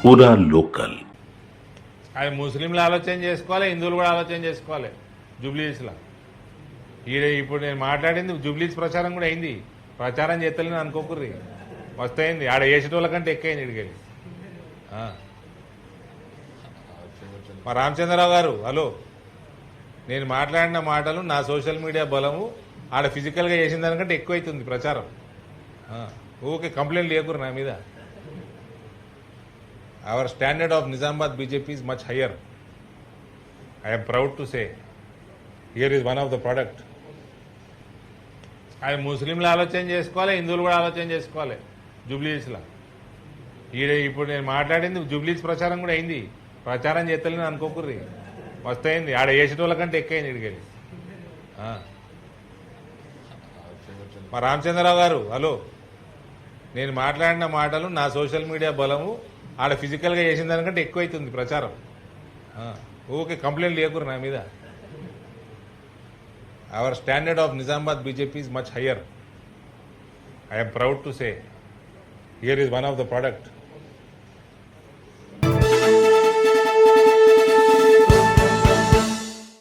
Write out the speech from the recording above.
పూరా లోకల్. అది ముస్లింలు ఆలోచన చేసుకోవాలి, హిందువులు కూడా ఆలోచన చేసుకోవాలి. జూబ్లీస్లో ఇప్పుడు నేను మాట్లాడింది జూబ్లీస్ ప్రచారం కూడా అయింది. ప్రచారం చేస్తలేని అనుకోకుర్రి, వస్తాయింది. ఆడ వేసేటోళ్ళ కంటే ఎక్కువైంది ఇడికెళ్ళి. మా రామచంద్రరావు గారు, హలో, నేను మాట్లాడిన మాటలు నా సోషల్ మీడియా బలము ఆడ ఫిజికల్గా చేసిన దానికంటే ఎక్కువైతుంది ప్రచారం. ఓకే, కంప్లైంట్ లేకురు నా మీద. Our standard of Nizamabad BJP is much higher. I'm proud to say here is one of the product. అది ముస్లింలు ఆలోచన చేసుకోవాలి, హిందువులు కూడా ఆలోచన చేసుకోవాలి. జూబ్లీస్లో ఇప్పుడు నేను మాట్లాడింది జూబ్లీస్ ప్రచారం కూడా అయింది. ప్రచారం చేస్తలేని అనుకోకుర్రి, వస్తాయింది. ఆడ వేసేటోళ్ళ కంటే ఎక్కువైంది ఇడికెళ్ళి. మా రామచంద్రరావు గారు, హలో, నేను మాట్లాడిన మాటలు నా సోషల్ మీడియా బలము ఆడ ఫిజికల్గా చేసిన దానికంటే ఎక్కువైతుంది ప్రచారం. ఓకే, కంప్లైంట్ లేకురు నా మీద. Our standard of Nizamabad BJP is much higher. I'm proud to say here is one of the product.